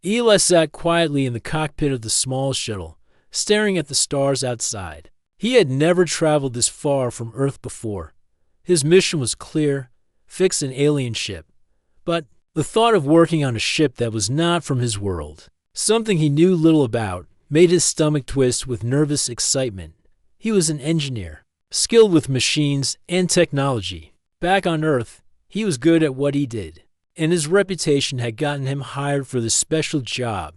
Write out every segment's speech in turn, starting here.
Eli sat quietly in the cockpit of the small shuttle, staring at the stars outside. He had never traveled this far from Earth before. His mission was clear: fix an alien ship. But the thought of working on a ship that was not from his world, something he knew little about, made his stomach twist with nervous excitement. He was an engineer, skilled with machines and technology. Back on Earth, he was good at what he did, and his reputation had gotten him hired for this special job.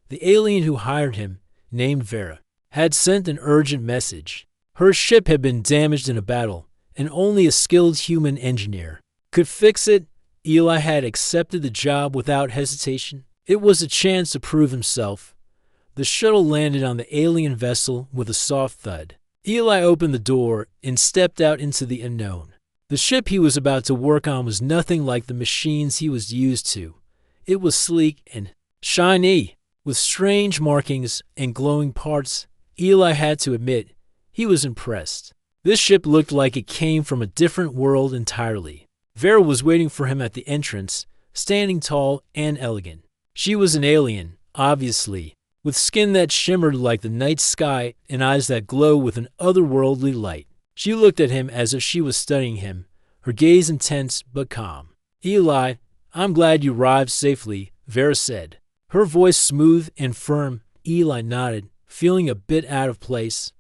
The alien who hired him, named Vera, had sent an urgent message. Her ship had been damaged in a battle, and only a skilled human engineer could fix it. Eli had accepted the job without hesitation. It was a chance to prove himself. The shuttle landed on the alien vessel with a soft thud. Eli opened the door and stepped out into the unknown. The ship he was about to work on was nothing like the machines he was used to. It was sleek and shiny, with strange markings and glowing parts. Eli had to admit, he was impressed. This ship looked like it came from a different world entirely. Vera was waiting for him at the entrance, standing tall and elegant. She was an alien, obviously, with skin that shimmered like the night sky and eyes that glow with an otherworldly light. She looked at him as if she was studying him, her gaze intense but calm. "Eli, I'm glad you arrived safely," Vera said, her voice smooth and firm. Eli nodded, feeling a bit out of place.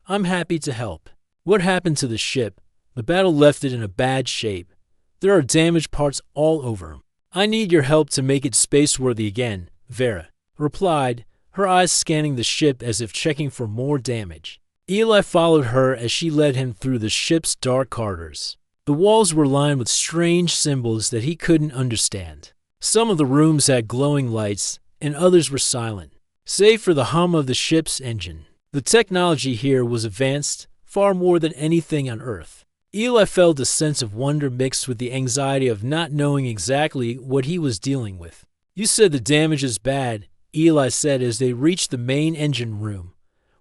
"I'm happy to help." "What happened to the ship?" "The battle left it in a bad shape. There are damaged parts all over." "I need your help to make it spaceworthy again," Vera replied, her eyes scanning the ship as if checking for more damage. Eli followed her as she led him through the ship's dark corridors. The walls were lined with strange symbols that he couldn't understand. Some of the rooms had glowing lights, and others were silent, save for the hum of the ship's engine. The technology here was advanced, far more than anything on Earth. Eli felt a sense of wonder mixed with the anxiety of not knowing exactly what he was dealing with. "You said the damage is bad," Eli said as they reached the main engine room.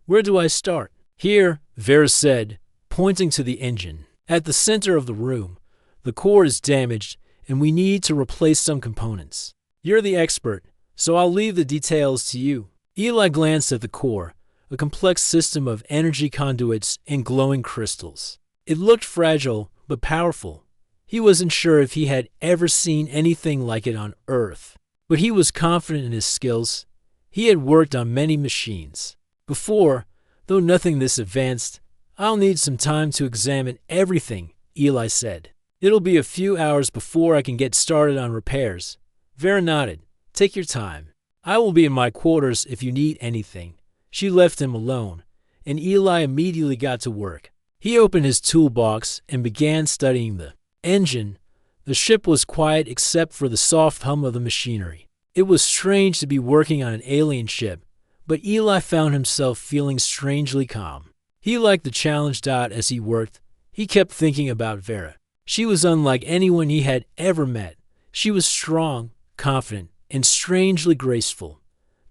"Where do I start?" "Here," Vera said, pointing to the engine. "At the center of the room. The core is damaged, and we need to replace some components. You're the expert, so I'll leave the details to you." Eli glanced at the core, a complex system of energy conduits and glowing crystals. It looked fragile, but powerful. He wasn't sure if he had ever seen anything like it on Earth, but he was confident in his skills. He had worked on many machines before, though nothing this advanced. "I'll need some time to examine everything," Eli said. "It'll be a few hours before I can get started on repairs." Vera nodded. "Take your time. I will be in my quarters if you need anything." She left him alone, and Eli immediately got to work. He opened his toolbox and began studying the engine. The ship was quiet except for the soft hum of the machinery. It was strange to be working on an alien ship, but Eli found himself feeling strangely calm. He liked the challenge. As he worked, he kept thinking about Vera. She was unlike anyone he had ever met. She was strong, confident, and strangely graceful.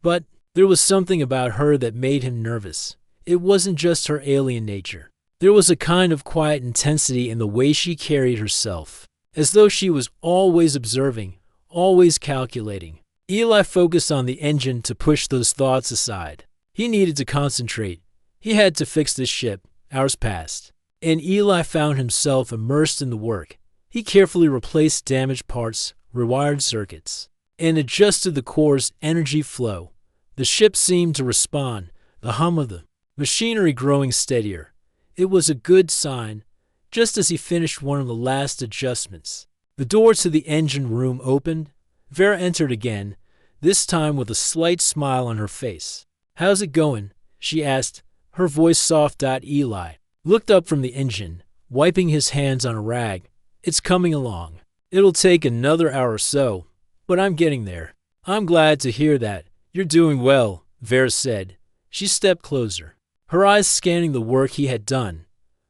But there was something about her that made him nervous. It wasn't just her alien nature. There was a kind of quiet intensity in the way she carried herself, as though she was always observing, always calculating. Eli focused on the engine to push those thoughts aside. He needed to concentrate. He had to fix this ship. Hours passed, and Eli found himself immersed in the work. He carefully replaced damaged parts, rewired circuits, and adjusted the core's energy flow. The ship seemed to respond, the hum of the machinery growing steadier. It was a good sign. Just as he finished one of the last adjustments, the door to the engine room opened. Vera entered again, this time with a slight smile on her face. "How's it going?" she asked, her voice soft. Eli looked up from the engine, wiping his hands on a rag. "It's coming along. It'll take another hour or so, but I'm getting there." "I'm glad to hear that. You're doing well," Vera said. She stepped closer, her eyes scanning the work he had done.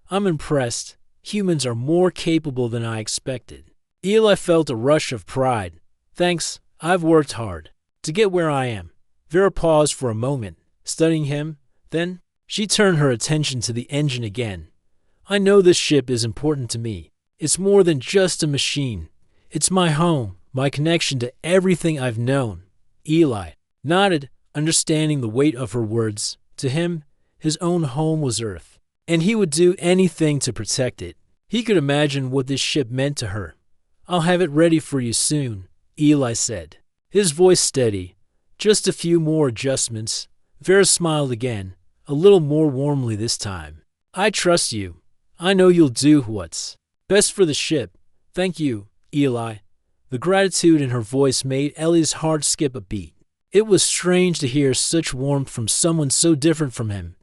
"I'm impressed. Humans are more capable than I expected." Eli felt a rush of pride. "Thanks, I've worked hard to get where I am." Vera paused for a moment, studying him. Then she turned her attention to the engine again. "I know this ship is important to me. It's more than just a machine. It's my home, my connection to everything I've known." Eli nodded, understanding the weight of her words. To him, his own home was Earth, and he would do anything to protect it. He could imagine what this ship meant to her. "I'll have it ready for you soon," Eli said, his voice steady. "Just a few more adjustments." Vera smiled again, a little more warmly this time. "I trust you. I know you'll do what's best for the ship." "Thank you, Eli." The gratitude in her voice made Ellie's heart skip a beat. It was strange to hear such warmth from someone so different from him,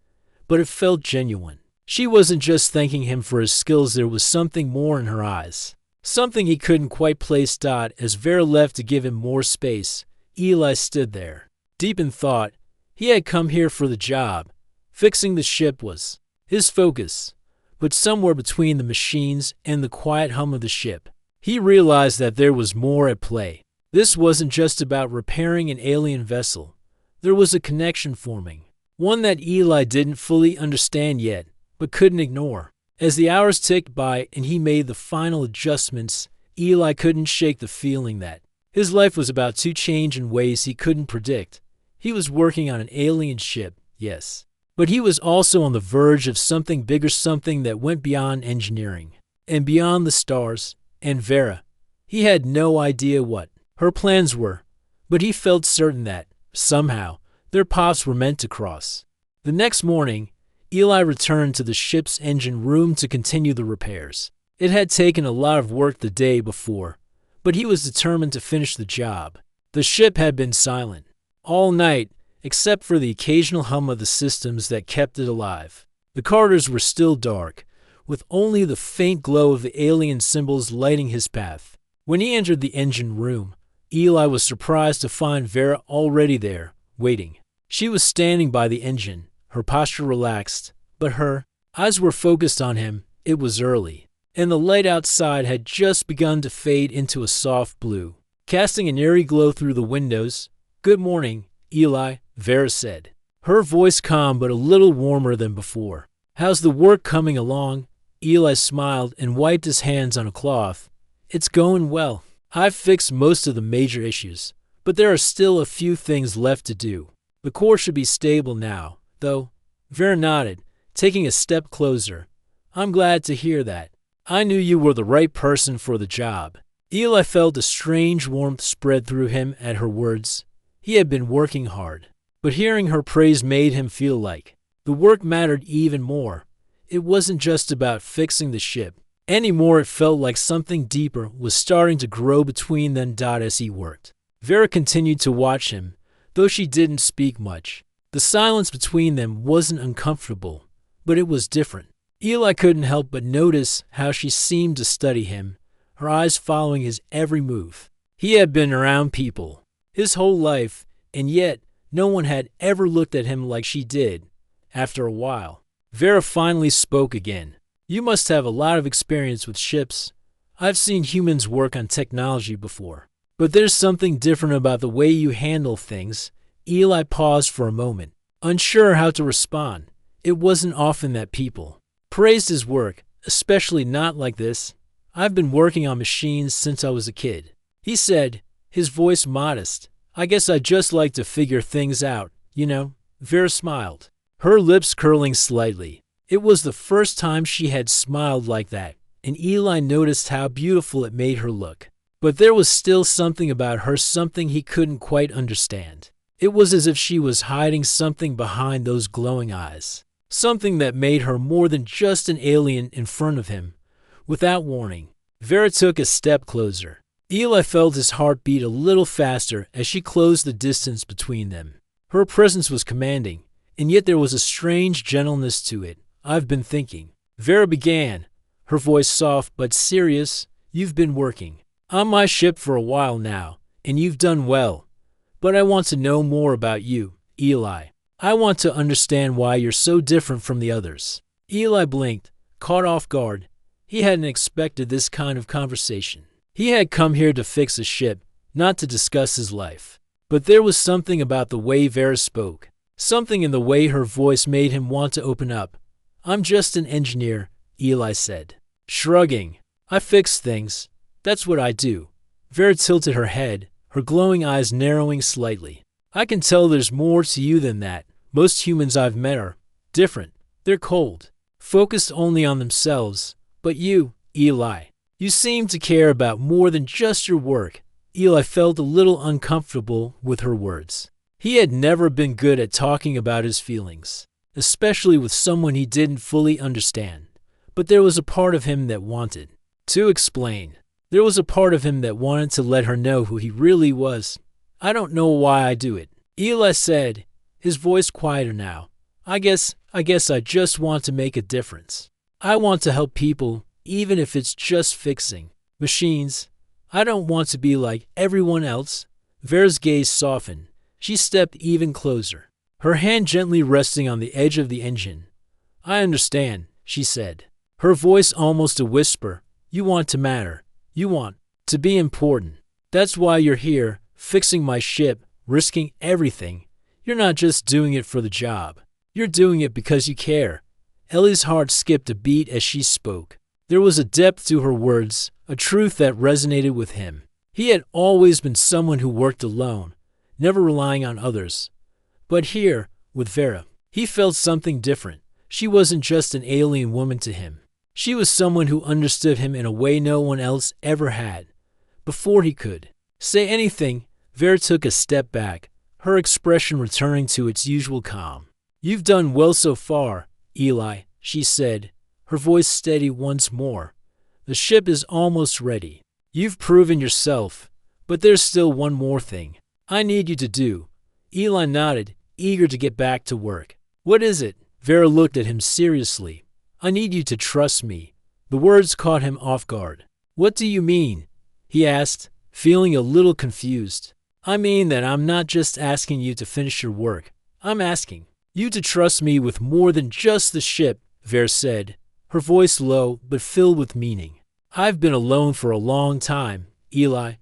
but it felt genuine. She wasn't just thanking him for his skills, there was something more in her eyes. Something he couldn't quite place. As Vera left to give him more space, Eli stood there, deep in thought. He had come here for the job. Fixing the ship was his focus. But somewhere between the machines and the quiet hum of the ship, he realized that there was more at play. This wasn't just about repairing an alien vessel. There was a connection forming, one that Eli didn't fully understand yet, but couldn't ignore. As the hours ticked by and he made the final adjustments, Eli couldn't shake the feeling that his life was about to change in ways he couldn't predict. He was working on an alien ship, yes, but he was also on the verge of something bigger, something that went beyond engineering and beyond the stars. And Vera, he had no idea what her plans were, but he felt certain that, somehow, their paths were meant to cross. The next morning, Eli returned to the ship's engine room to continue the repairs. It had taken a lot of work the day before, but he was determined to finish the job. The ship had been silent all night, except for the occasional hum of the systems that kept it alive. The corridors were still dark, with only the faint glow of the alien symbols lighting his path. When he entered the engine room, Eli was surprised to find Vera already there, waiting. She was standing by the engine, her posture relaxed, but her eyes were focused on him. It was early, and the light outside had just begun to fade into a soft blue, casting an eerie glow through the windows. "Good morning, Eli," Vera said, her voice calm but a little warmer than before. "How's the work coming along?" Eli smiled and wiped his hands on a cloth. "It's going well. I've fixed most of the major issues, but there are still a few things left to do. The core should be stable now, though." Vera nodded, taking a step closer. "I'm glad to hear that. I knew you were the right person for the job." Eli felt a strange warmth spread through him at her words. He had been working hard, but hearing her praise made him feel like the work mattered even more. It wasn't just about fixing the ship. Anymore, it felt like something deeper was starting to grow between them. As he worked, Vera continued to watch him, though she didn't speak much. The silence between them wasn't uncomfortable, but it was different. Eli couldn't help but notice how she seemed to study him, her eyes following his every move. He had been around people his whole life, and yet no one had ever looked at him like she did. After a while, Vera finally spoke again. "You must have a lot of experience with ships. I've seen humans work on technology before, but there's something different about the way you handle things." Eli paused for a moment, unsure how to respond. It wasn't often that people praised his work, especially not like this. "I've been working on machines since I was a kid," he said, his voice modest. "I guess I just like to figure things out, you know." Vera smiled, her lips curling slightly. It was the first time she had smiled like that, and Eli noticed how beautiful it made her look. But there was still something about her, something he couldn't quite understand. It was as if she was hiding something behind those glowing eyes, something that made her more than just an alien in front of him. Without warning, Vera took a step closer. Eli felt his heart beat a little faster as she closed the distance between them. Her presence was commanding, and yet there was a strange gentleness to it. "I've been thinking," Vera began, her voice soft but serious. "You've been working on my ship for a while now, and you've done well. But I want to know more about you, Eli. I want to understand why you're so different from the others." Eli blinked, caught off guard. He hadn't expected this kind of conversation. He had come here to fix a ship, not to discuss his life. But there was something about the way Vera spoke, something in the way her voice made him want to open up. "I'm just an engineer," Eli said, shrugging. "I fix things. That's what I do." Vera tilted her head, her glowing eyes narrowing slightly. I can tell there's more to you than that. Most humans I've met are different. They're cold, focused only on themselves. But you, Eli, you seem to care about more than just your work. Eli felt a little uncomfortable with her words. He had never been good at talking about his feelings, especially with someone he didn't fully understand. But there was a part of him that wanted to explain. There was a part of him that wanted to let her know who he really was. I don't know why I do it, Eli said, his voice quieter now. I guess I just want to make a difference. I want to help people, even if it's just fixing machines. I don't want to be like everyone else. Vera's gaze softened. She stepped even closer, her hand gently resting on the edge of the engine. I understand, she said, her voice almost a whisper. You want to matter. You want to be important. That's why you're here, fixing my ship, risking everything. You're not just doing it for the job. You're doing it because you care. Ellie's heart skipped a beat as she spoke. There was a depth to her words, a truth that resonated with him. He had always been someone who worked alone, never relying on others. But here, with Vera, he felt something different. She wasn't just an alien woman to him. She was someone who understood him in a way no one else ever had. Before he could say anything, Vera took a step back, her expression returning to its usual calm. You've done well so far, Eli, she said, her voice steady once more. The ship is almost ready. You've proven yourself, but there's still one more thing I need you to do. Eli nodded, eager to get back to work. What is it? Vera looked at him seriously. I need you to trust me. The words caught him off guard. What do you mean? He asked, feeling a little confused. I mean that I'm not just asking you to finish your work. I'm asking you to trust me with more than just the ship, Vera said, her voice low but filled with meaning. I've been alone for a long time, Eli.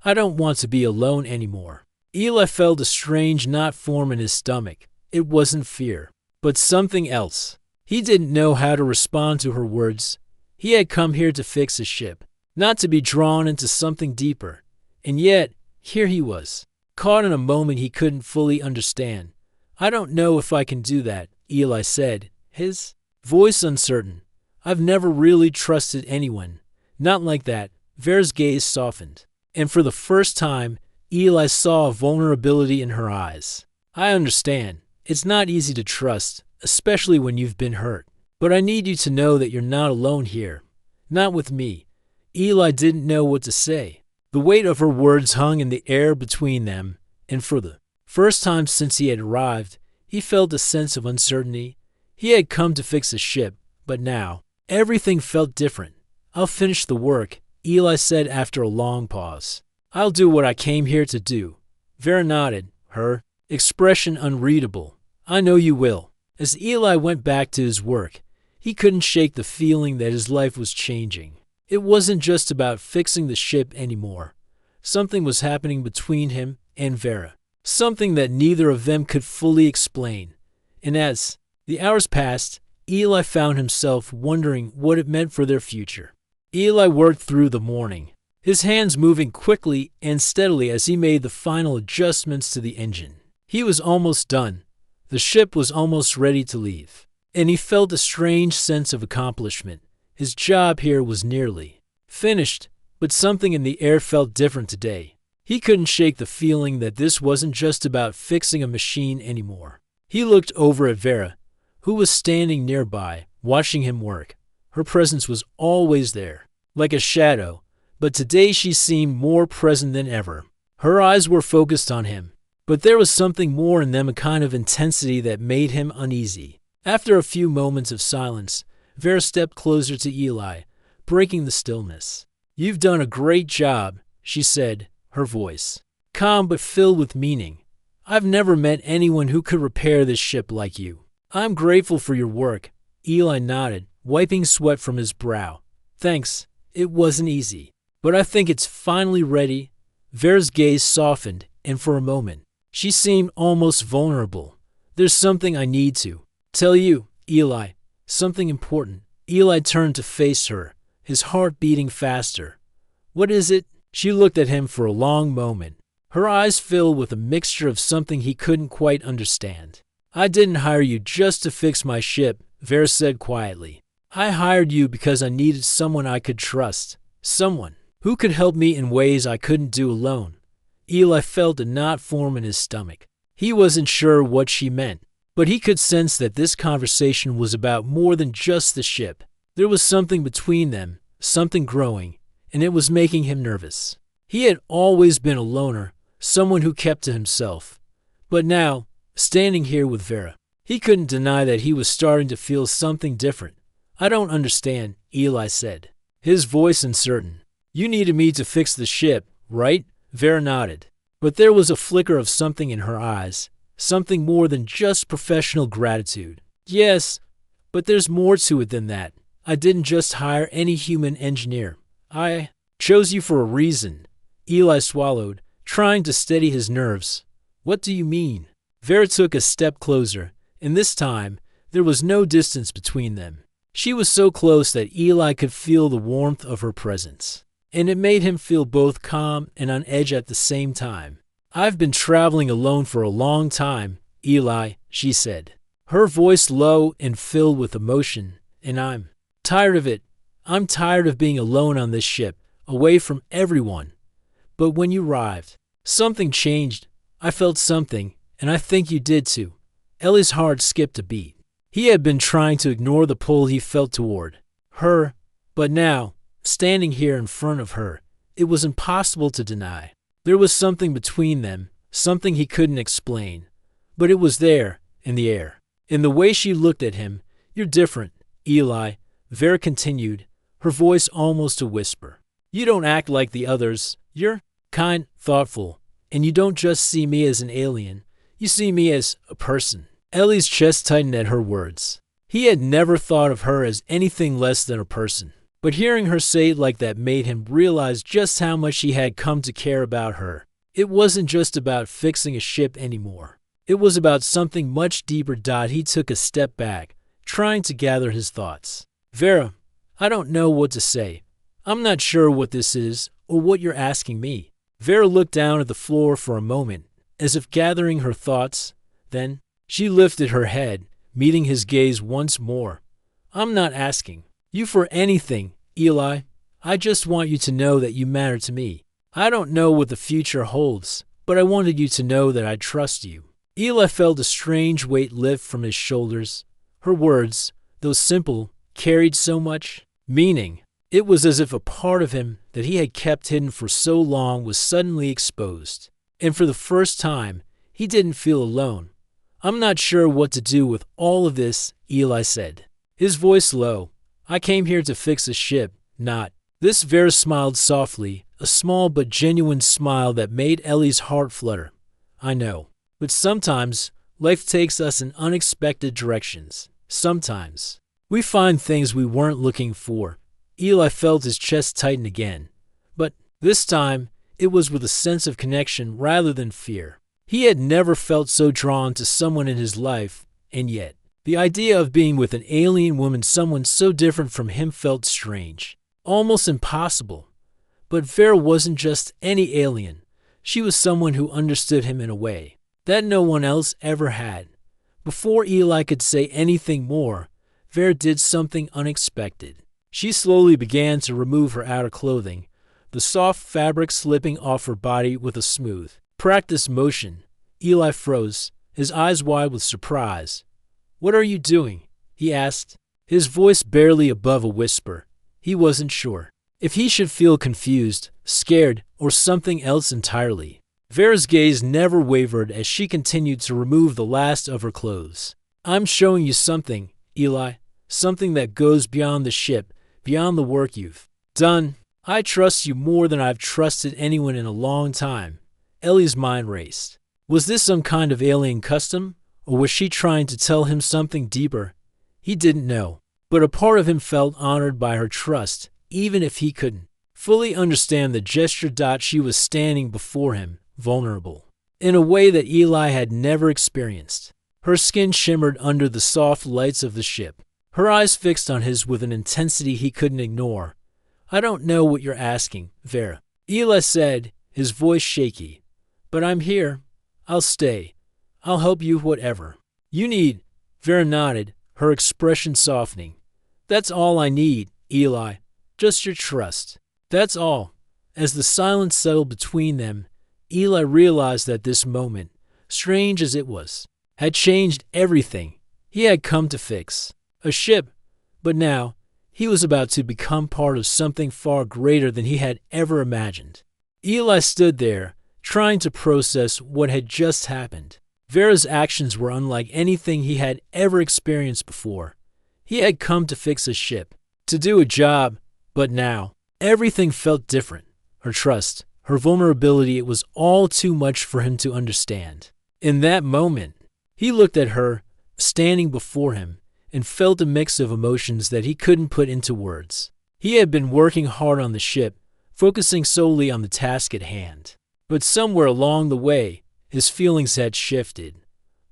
I don't want to be alone anymore. Eli felt a strange knot form in his stomach. It wasn't fear, but something else. He didn't know how to respond to her words. He had come here to fix a ship, not to be drawn into something deeper. And yet, here he was, caught in a moment he couldn't fully understand. I don't know if I can do that, Eli said, his voice uncertain. I've never really trusted anyone. Not like that. Vera's gaze softened, and for the first time, Eli saw a vulnerability in her eyes. I understand. It's not easy to trust, especially when you've been hurt. But I need you to know that you're not alone here. Not with me. Eli didn't know what to say. The weight of her words hung in the air between them, and for the first time since he had arrived, he felt a sense of uncertainty. He had come to fix a ship, but now, everything felt different. I'll finish the work, Eli said after a long pause. I'll do what I came here to do. Vera nodded, her expression unreadable. I know you will. As Eli went back to his work, he couldn't shake the feeling that his life was changing. It wasn't just about fixing the ship anymore. Something was happening between him and Vera, something that neither of them could fully explain. And as the hours passed, Eli found himself wondering what it meant for their future. Eli worked through the morning, his hands moving quickly and steadily as he made the final adjustments to the engine. He was almost done. The ship was almost ready to leave, and he felt a strange sense of accomplishment. His job here was nearly finished, but something in the air felt different today. He couldn't shake the feeling that this wasn't just about fixing a machine anymore. He looked over at Vera, who was standing nearby, watching him work. Her presence was always there, like a shadow, but today she seemed more present than ever. Her eyes were focused on him, but there was something more in them, a kind of intensity that made him uneasy. After a few moments of silence, Vera stepped closer to Eli, breaking the stillness. You've done a great job, she said, her voice calm but filled with meaning. I've never met anyone who could repair this ship like you. I'm grateful for your work. Eli nodded, wiping sweat from his brow. Thanks. It wasn't easy, but I think it's finally ready. Vera's gaze softened, and for a moment, she seemed almost vulnerable. There's something I need to tell you, Eli. Something important. Eli turned to face her, his heart beating faster. What is it? She looked at him for a long moment. Her eyes filled with a mixture of something he couldn't quite understand. I didn't hire you just to fix my ship, Vera said quietly. I hired you because I needed someone I could trust, someone who could help me in ways I couldn't do alone. Eli felt a knot form in his stomach. He wasn't sure what she meant, but he could sense that this conversation was about more than just the ship. There was something between them, something growing, and it was making him nervous. He had always been a loner, someone who kept to himself. But now, standing here with Vera, he couldn't deny that he was starting to feel something different. I don't understand, Eli said, his voice uncertain. You needed me to fix the ship, right? Vera nodded. But there was a flicker of something in her eyes, something more than just professional gratitude. Yes, but there's more to it than that. I didn't just hire any human engineer. I chose you for a reason. Eli swallowed, trying to steady his nerves. What do you mean? Vera took a step closer, and this time, there was no distance between them. She was so close that Eli could feel the warmth of her presence, and it made him feel both calm and on edge at the same time. I've been traveling alone for a long time, Eli, she said, her voice low and filled with emotion, and I'm tired of it. I'm tired of being alone on this ship, away from everyone. But when you arrived, something changed. I felt something, and I think you did too. Ellie's heart skipped a beat. He had been trying to ignore the pull he felt toward her, but now, standing here in front of her, it was impossible to deny. There was something between them, something he couldn't explain. But it was there, in the air. In the way she looked at him. You're different, Eli, Vera continued, her voice almost a whisper. You don't act like the others. You're kind, thoughtful, and you don't just see me as an alien. You see me as a person. Ellie's chest tightened at her words. He had never thought of her as anything less than a person. But hearing her say it like that made him realize just how much he had come to care about her. It wasn't just about fixing a ship anymore. It was about something much deeper. He took a step back, trying to gather his thoughts. Vera, I don't know what to say. I'm not sure what this is or what you're asking me. Vera looked down at the floor for a moment, as if gathering her thoughts. Then, she lifted her head, meeting his gaze once more. I'm not asking you for anything, Eli. I just want you to know that you matter to me. I don't know what the future holds, but I wanted you to know that I trust you. Eli felt a strange weight lift from his shoulders. Her words, though simple, carried so much meaning. It was as if a part of him that he had kept hidden for so long was suddenly exposed. And for the first time, he didn't feel alone. I'm not sure what to do with all of this, Eli said, his voice low. I came here to fix a ship, not. This. Vera smiled softly, a small but genuine smile that made Ellie's heart flutter. I know. But sometimes, life takes us in unexpected directions. Sometimes, we find things we weren't looking for. Eli felt his chest tighten again. But, this time, it was with a sense of connection rather than fear. He had never felt so drawn to someone in his life, and yet, the idea of being with an alien woman, someone so different from him, felt strange, almost impossible. But Vera wasn't just any alien. She was someone who understood him in a way that no one else ever had. Before Eli could say anything more, Vera did something unexpected. She slowly began to remove her outer clothing, the soft fabric slipping off her body with a smooth, practiced motion. Eli froze, his eyes wide with surprise. What are you doing? He asked, his voice barely above a whisper. He wasn't sure if he should feel confused, scared, or something else entirely. Vera's gaze never wavered as she continued to remove the last of her clothes. I'm showing you something, Eli, something that goes beyond the ship, beyond the work you've done. I trust you more than I've trusted anyone in a long time. Ellie's mind raced. Was this some kind of alien custom, or was she trying to tell him something deeper? He didn't know, but a part of him felt honored by her trust, even if he couldn't fully understand the gesture. She was standing before him, vulnerable, in a way that Eli had never experienced. Her skin shimmered under the soft lights of the ship, her eyes fixed on his with an intensity he couldn't ignore. I don't know what you're asking, Vera, Eli said, his voice shaky. But I'm here. I'll stay. I'll help you whatever you need. Vera nodded, her expression softening. That's all I need, Eli. Just your trust. That's all. As the silence settled between them, Eli realized that this moment, strange as it was, had changed everything he had come to fix. A ship, but now he was about to become part of something far greater than he had ever imagined. Eli stood there, trying to process what had just happened. Vera's actions were unlike anything he had ever experienced before. He had come to fix a ship, to do a job, but now everything felt different. Her trust, her vulnerability, it was all too much for him to understand. In that moment, he looked at her, standing before him, and felt a mix of emotions that he couldn't put into words. He had been working hard on the ship, focusing solely on the task at hand. But somewhere along the way, his feelings had shifted.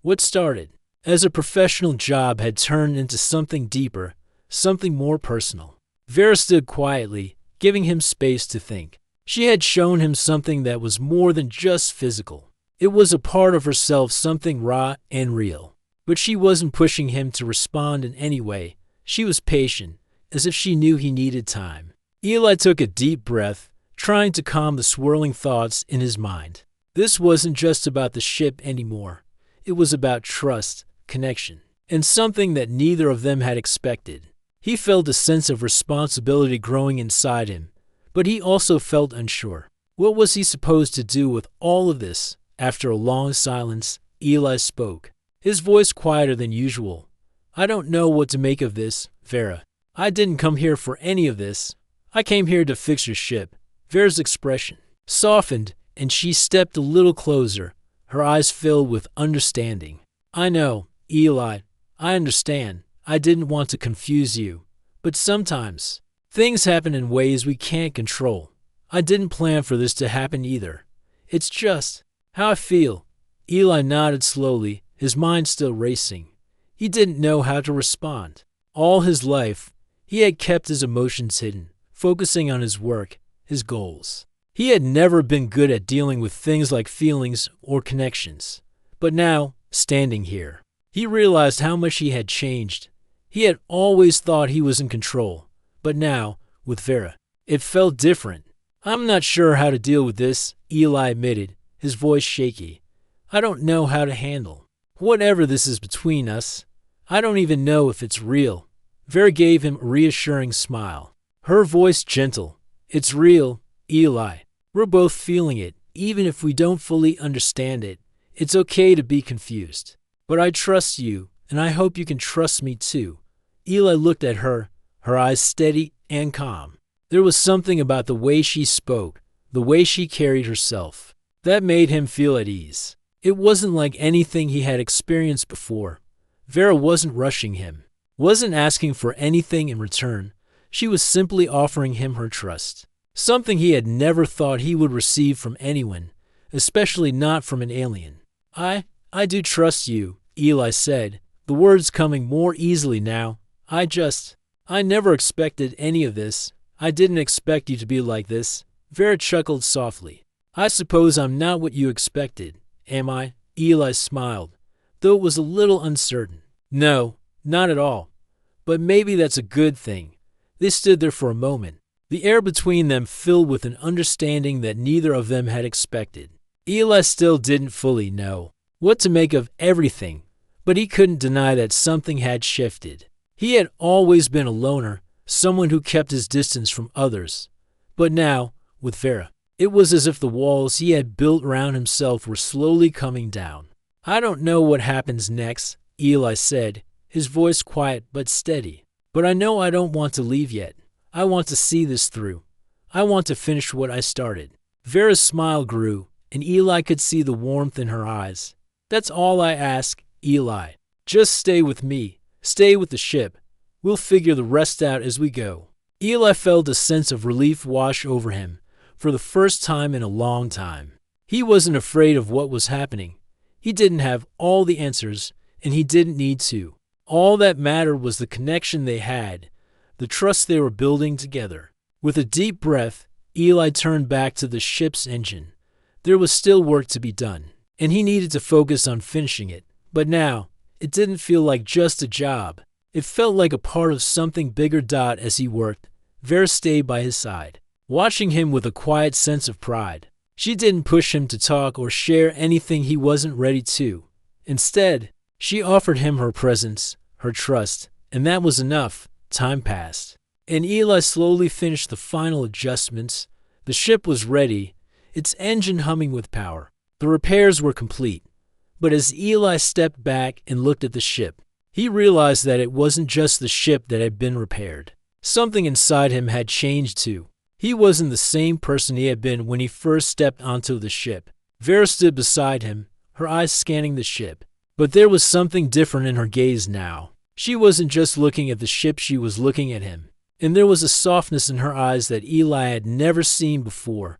What started as a professional job had turned into something deeper, something more personal. Vera stood quietly, giving him space to think. She had shown him something that was more than just physical. It was a part of herself, something raw and real. But she wasn't pushing him to respond in any way. She was patient, as if she knew he needed time. Eli took a deep breath, trying to calm the swirling thoughts in his mind. This wasn't just about the ship anymore. It was about trust, connection, and something that neither of them had expected. He felt a sense of responsibility growing inside him, but he also felt unsure. What was he supposed to do with all of this? After a long silence, Eli spoke, his voice quieter than usual. I don't know what to make of this, Vera. I didn't come here for any of this. I came here to fix your ship. Vera's expression softened, and she stepped a little closer, her eyes filled with understanding. I know, Eli. I understand. I didn't want to confuse you. But sometimes things happen in ways we can't control. I didn't plan for this to happen either. It's just how I feel. Eli nodded slowly, his mind still racing. He didn't know how to respond. All his life, he had kept his emotions hidden, focusing on his work, his goals. He had never been good at dealing with things like feelings or connections. But now, standing here, he realized how much he had changed. He had always thought he was in control, but now, with Vera, it felt different. I'm not sure how to deal with this, Eli admitted, his voice shaky. I don't know how to handle whatever this is between us. I don't even know if it's real. Vera gave him a reassuring smile, her voice gentle. It's real, Eli. We're both feeling it, even if we don't fully understand it. It's okay to be confused. But I trust you, and I hope you can trust me too. Eli looked at her, her eyes steady and calm. There was something about the way she spoke, the way she carried herself, that made him feel at ease. It wasn't like anything he had experienced before. Vera wasn't rushing him, wasn't asking for anything in return. She was simply offering him her trust, something he had never thought he would receive from anyone, especially not from an alien. I do trust you, Eli said, the words coming more easily now. I never expected any of this. I didn't expect you to be like this. Vera chuckled softly. I suppose I'm not what you expected, am I? Eli smiled, though it was a little uncertain. No, not at all. But maybe that's a good thing. They stood there for a moment, the air between them filled with an understanding that neither of them had expected. Eli still didn't fully know what to make of everything, but he couldn't deny that something had shifted. He had always been a loner, someone who kept his distance from others. But now, with Vera, it was as if the walls he had built around himself were slowly coming down. I don't know what happens next, Eli said, his voice quiet but steady. But I know I don't want to leave yet. I want to see this through. I want to finish what I started. Vera's smile grew, and Eli could see the warmth in her eyes. That's all I ask, Eli. Just stay with me. Stay with the ship. We'll figure the rest out as we go. Eli felt a sense of relief wash over him, for the first time in a long time. He wasn't afraid of what was happening. He didn't have all the answers, and he didn't need to. All that mattered was the connection they had, the trust they were building together. With a deep breath, Eli turned back to the ship's engine. There was still work to be done, and he needed to focus on finishing it. But now, it didn't feel like just a job. It felt like a part of something bigger. As he worked, Vera stayed by his side, watching him with a quiet sense of pride. She didn't push him to talk or share anything he wasn't ready to. Instead, she offered him her presence, her trust, and that was enough. Time passed, and Eli slowly finished the final adjustments. The ship was ready, its engine humming with power. The repairs were complete. But as Eli stepped back and looked at the ship, he realized that it wasn't just the ship that had been repaired. Something inside him had changed too. He wasn't the same person he had been when he first stepped onto the ship. Vera stood beside him, her eyes scanning the ship. But there was something different in her gaze now. She wasn't just looking at the ship, she was looking at him. And there was a softness in her eyes that Eli had never seen before.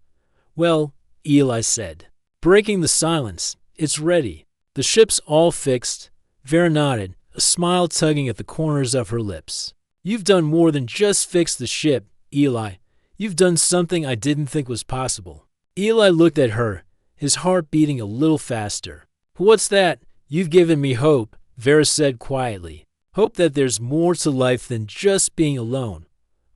"Well," Eli said, breaking the silence, "it's ready. The ship's all fixed." Vera nodded, a smile tugging at the corners of her lips. "You've done more than just fix the ship, Eli. You've done something I didn't think was possible." Eli looked at her, his heart beating a little faster. "What's that?" "You've given me hope," Vera said quietly. "Hope that there's more to life than just being alone.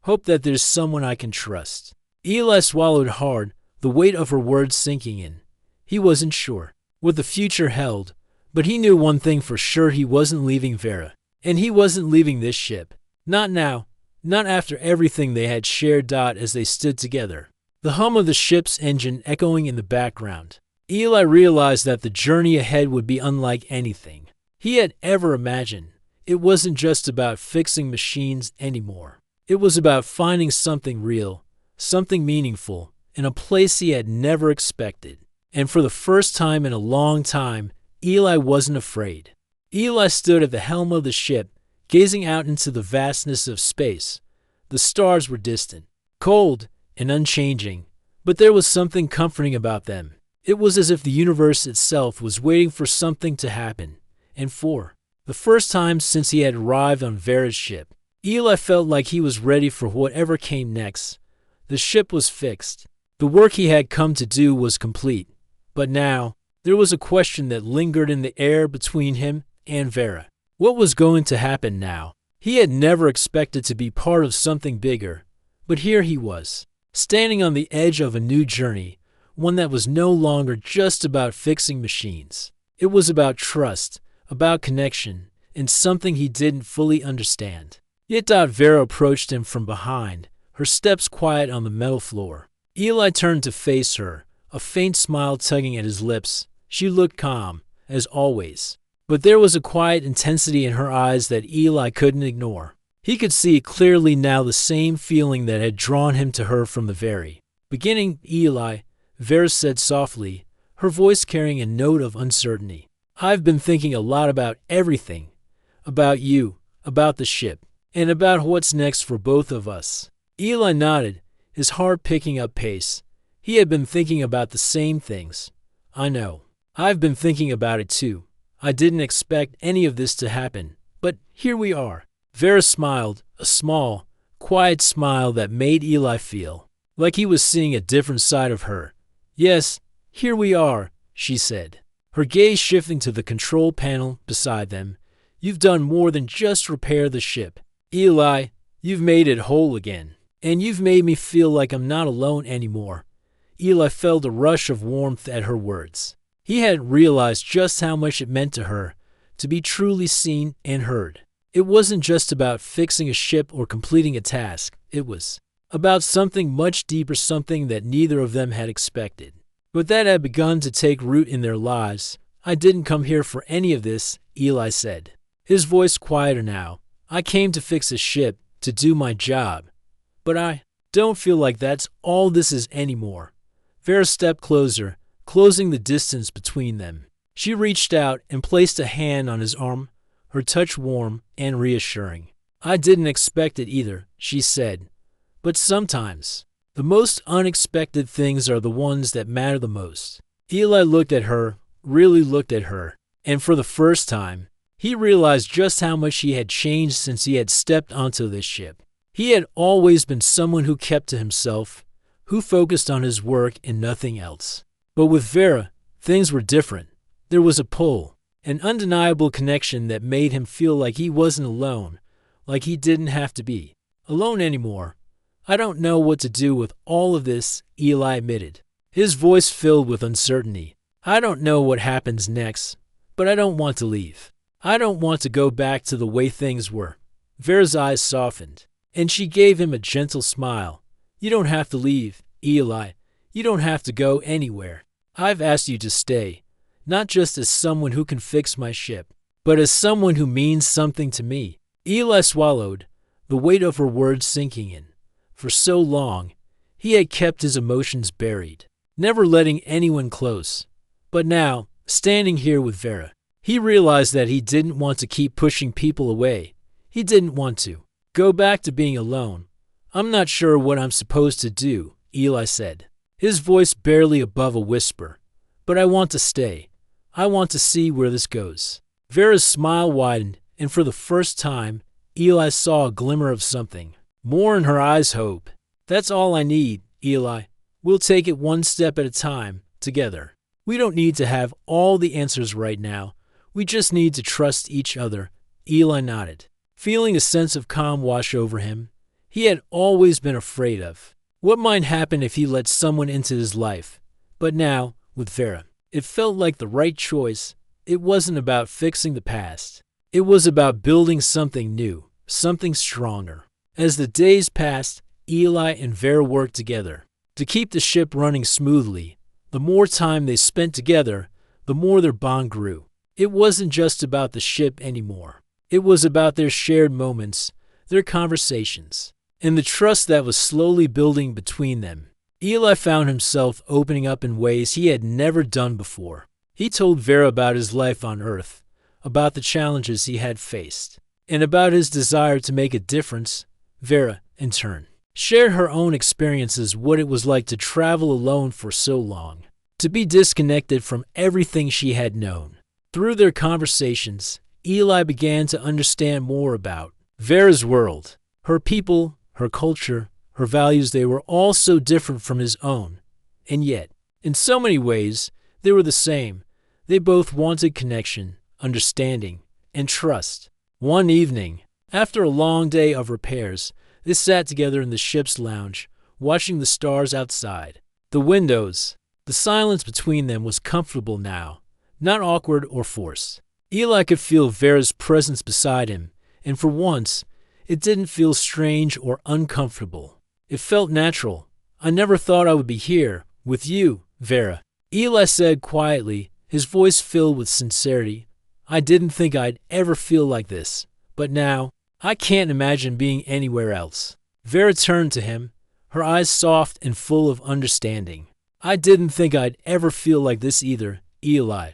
Hope that there's someone I can trust." Eli swallowed hard, the weight of her words sinking in. He wasn't sure what the future held, but he knew one thing for sure: he wasn't leaving Vera. And he wasn't leaving this ship. Not now. Not after everything they had shared. As they stood together, the hum of the ship's engine echoing in the background, Eli realized that the journey ahead would be unlike anything he had ever imagined. It wasn't just about fixing machines anymore. It was about finding something real, something meaningful, in a place he had never expected. And for the first time in a long time, Eli wasn't afraid. Eli stood at the helm of the ship, gazing out into the vastness of space. The stars were distant, cold, and unchanging, but there was something comforting about them. It was as if the universe itself was waiting for something to happen. And for the first time since he had arrived on Vera's ship, Eli felt like he was ready for whatever came next. The ship was fixed. The work he had come to do was complete. But now, there was a question that lingered in the air between him and Vera. What was going to happen now? He had never expected to be part of something bigger, but here he was, standing on the edge of a new journey, one that was no longer just about fixing machines. It was about trust, about connection, and something he didn't fully understand. Yet Vera approached him from behind, her steps quiet on the metal floor. Eli turned to face her, a faint smile tugging at his lips. She looked calm, as always, but there was a quiet intensity in her eyes that Eli couldn't ignore. He could see clearly now the same feeling that had drawn him to her from the very beginning. "Eli," Vera said softly, her voice carrying a note of uncertainty. "I've been thinking a lot about everything. About you, about the ship, and about what's next for both of us." Eli nodded, his heart picking up pace. He had been thinking about the same things. "I know. I've been thinking about it too. I didn't expect any of this to happen, but here we are." Vera smiled, a small, quiet smile that made Eli feel like he was seeing a different side of her. "Yes, here we are," she said, her gaze shifting to the control panel beside them. "You've done more than just repair the ship. Eli, you've made it whole again. And you've made me feel like I'm not alone anymore." Eli felt a rush of warmth at her words. He hadn't realized just how much it meant to her to be truly seen and heard. It wasn't just about fixing a ship or completing a task. It was about something much deeper, something that neither of them had expected, but that had begun to take root in their lives. "I didn't come here for any of this," Eli said, his voice quieter now. "I came to fix a ship, to do my job. But I don't feel like that's all this is anymore." Vera stepped closer, closing the distance between them. She reached out and placed a hand on his arm, her touch warm and reassuring. "I didn't expect it either," she said. "But sometimes, the most unexpected things are the ones that matter the most." Eli looked at her, really looked at her, and for the first time, he realized just how much he had changed since he had stepped onto this ship. He had always been someone who kept to himself, who focused on his work and nothing else. But with Vera, things were different. There was a pull, an undeniable connection that made him feel like he wasn't alone, like he didn't have to be alone anymore. I don't know what to do with all of this, Eli admitted, his voice filled with uncertainty. I don't know what happens next, but I don't want to leave. I don't want to go back to the way things were. Vera's eyes softened, and she gave him a gentle smile. You don't have to leave, Eli. You don't have to go anywhere. I've asked you to stay, not just as someone who can fix my ship, but as someone who means something to me. Eli swallowed, the weight of her words sinking in. For so long, he had kept his emotions buried, never letting anyone close. But now, standing here with Vera, he realized that he didn't want to keep pushing people away. He didn't want to go back to being alone. I'm not sure what I'm supposed to do, Eli said, his voice barely above a whisper. But I want to stay. I want to see where this goes. Vera's smile widened, and for the first time, Eli saw a glimmer of something more in her eyes. Hope. That's all I need, Eli. We'll take it one step at a time, together. We don't need to have all the answers right now. We just need to trust each other. Eli nodded, feeling a sense of calm wash over him. He had always been afraid of what might happen if he let someone into his life. But now, with Vera, it felt like the right choice. It wasn't about fixing the past. It was about building something new, something stronger. As the days passed, Eli and Vera worked together to keep the ship running smoothly. The more time they spent together, the more their bond grew. It wasn't just about the ship anymore. It was about their shared moments, their conversations, and the trust that was slowly building between them. Eli found himself opening up in ways he had never done before. He told Vera about his life on Earth, about the challenges he had faced, and about his desire to make a difference. Vera, in turn, shared her own experiences, what it was like to travel alone for so long, to be disconnected from everything she had known. Through their conversations, Eli began to understand more about Vera's world, her people, her culture, her values. They were all so different from his own, and yet, in so many ways, they were the same. They both wanted connection, understanding, and trust. One evening, after a long day of repairs, they sat together in the ship's lounge, watching the stars outside. The windows, the silence between them was comfortable now, not awkward or forced. Eli could feel Vera's presence beside him, and for once, it didn't feel strange or uncomfortable. It felt natural. I never thought I would be here, with you, Vera, Eli said quietly, his voice filled with sincerity. I didn't think I'd ever feel like this, but now, I can't imagine being anywhere else. Vera turned to him, her eyes soft and full of understanding. I didn't think I'd ever feel like this either, Eli.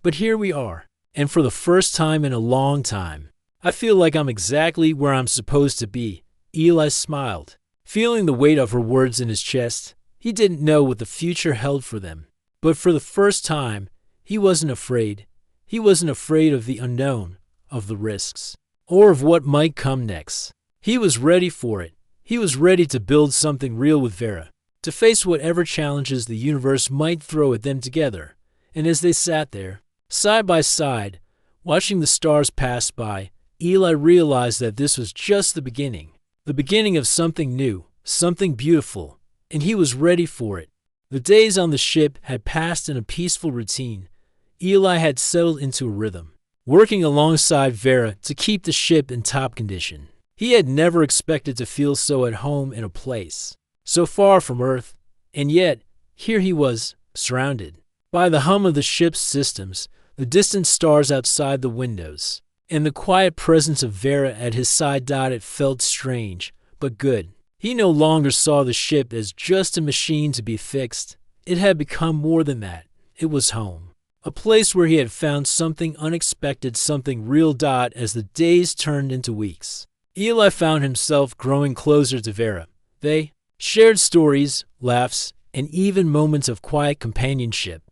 But here we are, and for the first time in a long time, I feel like I'm exactly where I'm supposed to be. Eli smiled, feeling the weight of her words in his chest. He didn't know what the future held for them, but for the first time, he wasn't afraid. He wasn't afraid of the unknown, of the risks, or of what might come next. He was ready for it. He was ready to build something real with Vera, to face whatever challenges the universe might throw at them together. And as they sat there, side by side, watching the stars pass by, Eli realized that this was just the beginning of something new, something beautiful, and he was ready for it. The days on the ship had passed in a peaceful routine. Eli had settled into a rhythm, working alongside Vera to keep the ship in top condition. He had never expected to feel so at home in a place so far from Earth, and yet, here he was, surrounded by the hum of the ship's systems, the distant stars outside the windows, and the quiet presence of Vera at his side. It felt strange, but good. He no longer saw the ship as just a machine to be fixed. It had become more than that. It was home, a place where he had found something unexpected, something real. As the days turned into weeks, Eli found himself growing closer to Vera. They shared stories, laughs, and even moments of quiet companionship.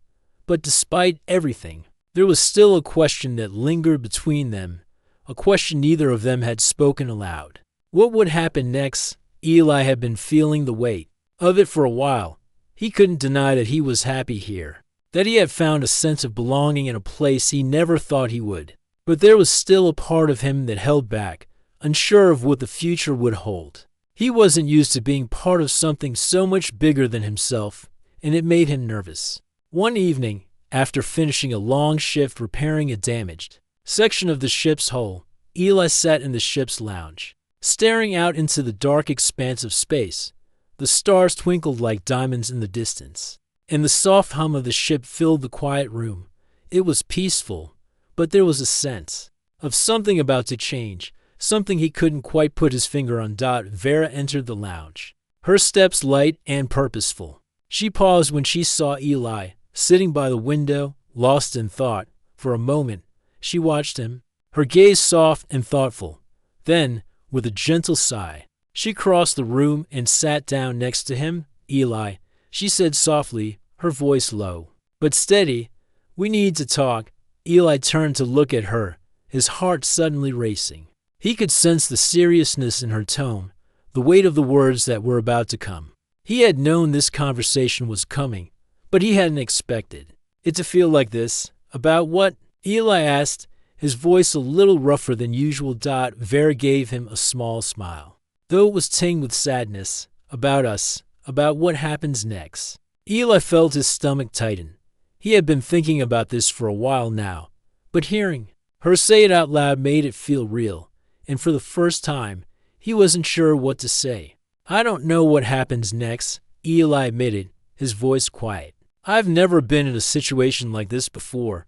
But despite everything, there was still a question that lingered between them, a question neither of them had spoken aloud. What would happen next? Eli had been feeling the weight of it for a while. He couldn't deny that he was happy here, that he had found a sense of belonging in a place he never thought he would. But there was still a part of him that held back, unsure of what the future would hold. He wasn't used to being part of something so much bigger than himself, and it made him nervous. One evening, after finishing a long shift repairing a damaged section of the ship's hull, Eli sat in the ship's lounge, staring out into the dark expanse of space. The stars twinkled like diamonds in the distance, and the soft hum of the ship filled the quiet room. It was peaceful, but there was a sense of something about to change, something he couldn't quite put his finger on. Vera entered the lounge, her steps light and purposeful. She paused when she saw Eli, sitting by the window, lost in thought. For a moment, she watched him, her gaze soft and thoughtful. Then, with a gentle sigh, she crossed the room and sat down next to him. Eli, she said softly, her voice low but steady, we need to talk. Eli turned to look at her, his heart suddenly racing. He could sense the seriousness in her tone, the weight of the words that were about to come. He had known this conversation was coming, but he hadn't expected it to feel like this. About what? Eli asked, his voice a little rougher than usual. Vera gave him a small smile, though it was tinged with sadness. About us, about what happens next. Eli felt his stomach tighten. He had been thinking about this for a while now, but hearing her say it out loud made it feel real, and for the first time, he wasn't sure what to say. I don't know what happens next, Eli admitted, his voice quiet. I've never been in a situation like this before.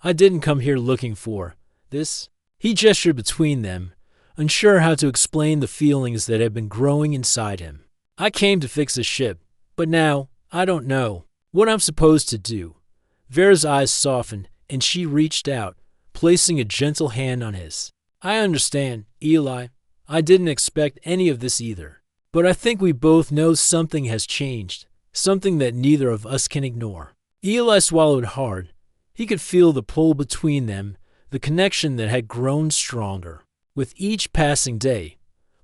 I didn't come here looking for this. He gestured between them, unsure how to explain the feelings that had been growing inside him. I came to fix the ship, but now, I don't know what I'm supposed to do. Vera's eyes softened, and she reached out, placing a gentle hand on his. I understand, Eli. I didn't expect any of this either. But I think we both know something has changed, something that neither of us can ignore. Eli swallowed hard. He could feel the pull between them, the connection that had grown stronger with each passing day.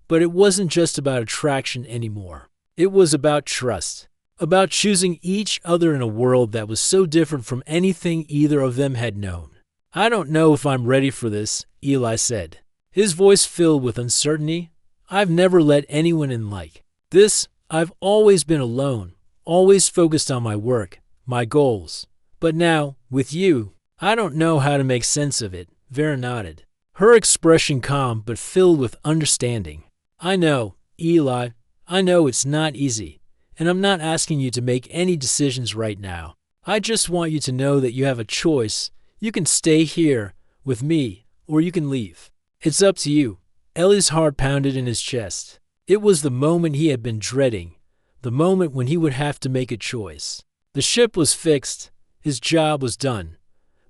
But it wasn't just about attraction anymore. It was about trust, about choosing each other in a world that was so different from anything either of them had known. I don't know if I'm ready for this, Eli said, his voice filled with uncertainty. I've never let anyone in like this. I've always been alone, always focused on my work, my goals. But now, with you, I don't know how to make sense of it. Vera nodded, her expression calm but filled with understanding. I know, Eli, I know it's not easy, and I'm not asking you to make any decisions right now. I just want you to know that you have a choice. You can stay here with me, or you can leave. It's up to you. Ellie's heart pounded in his chest. It was the moment he had been dreading, the moment when he would have to make a choice. The ship was fixed, his job was done,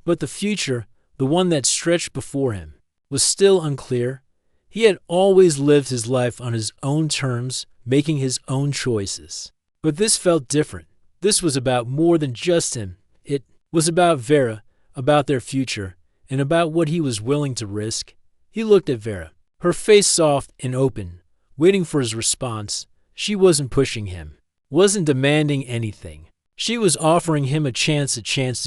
but the future, the one that stretched before him, was still unclear. He had always lived his life on his own terms, making his own choices. But this felt different. This was about more than just him. It was about Vera, about their future, and about what he was willing to risk. He looked at Vera, her face soft and open, waiting for his response. She wasn't pushing him, wasn't demanding anything. She was offering him a chance to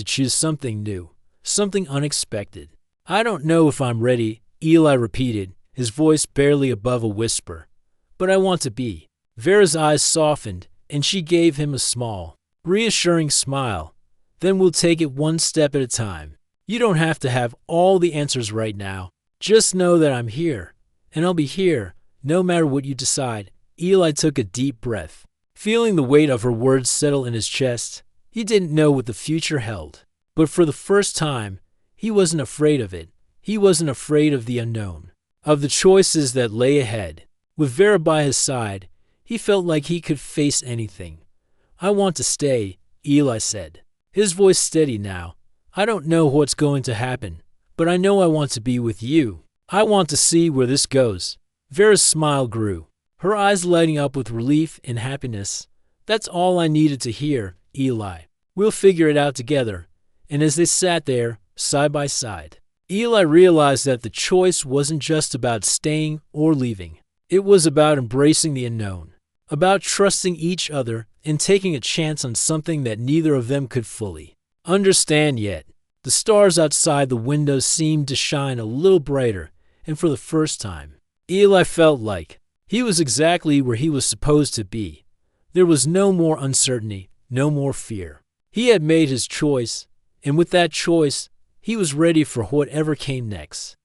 choose something new, something unexpected. I don't know if I'm ready, Eli repeated, his voice barely above a whisper. But I want to be. Vera's eyes softened, and she gave him a small, reassuring smile. Then we'll take it one step at a time. You don't have to have all the answers right now. Just know that I'm here, and I'll be here, no matter what you decide. Eli took a deep breath, feeling the weight of her words settle in his chest. He didn't know what the future held, but for the first time, he wasn't afraid of it. He wasn't afraid of the unknown, of the choices that lay ahead. With Vera by his side, he felt like he could face anything. I want to stay, Eli said, his voice steady now. I don't know what's going to happen, but I know I want to be with you. I want to see where this goes. Vera's smile grew, her eyes lighting up with relief and happiness. That's all I needed to hear, Eli. We'll figure it out together. And as they sat there, side by side, Eli realized that the choice wasn't just about staying or leaving. It was about embracing the unknown, about trusting each other and taking a chance on something that neither of them could fully understand yet. The stars outside the window seemed to shine a little brighter, and for the first time, Eli felt like he was exactly where he was supposed to be. There was no more uncertainty, no more fear. He had made his choice, and with that choice, he was ready for whatever came next.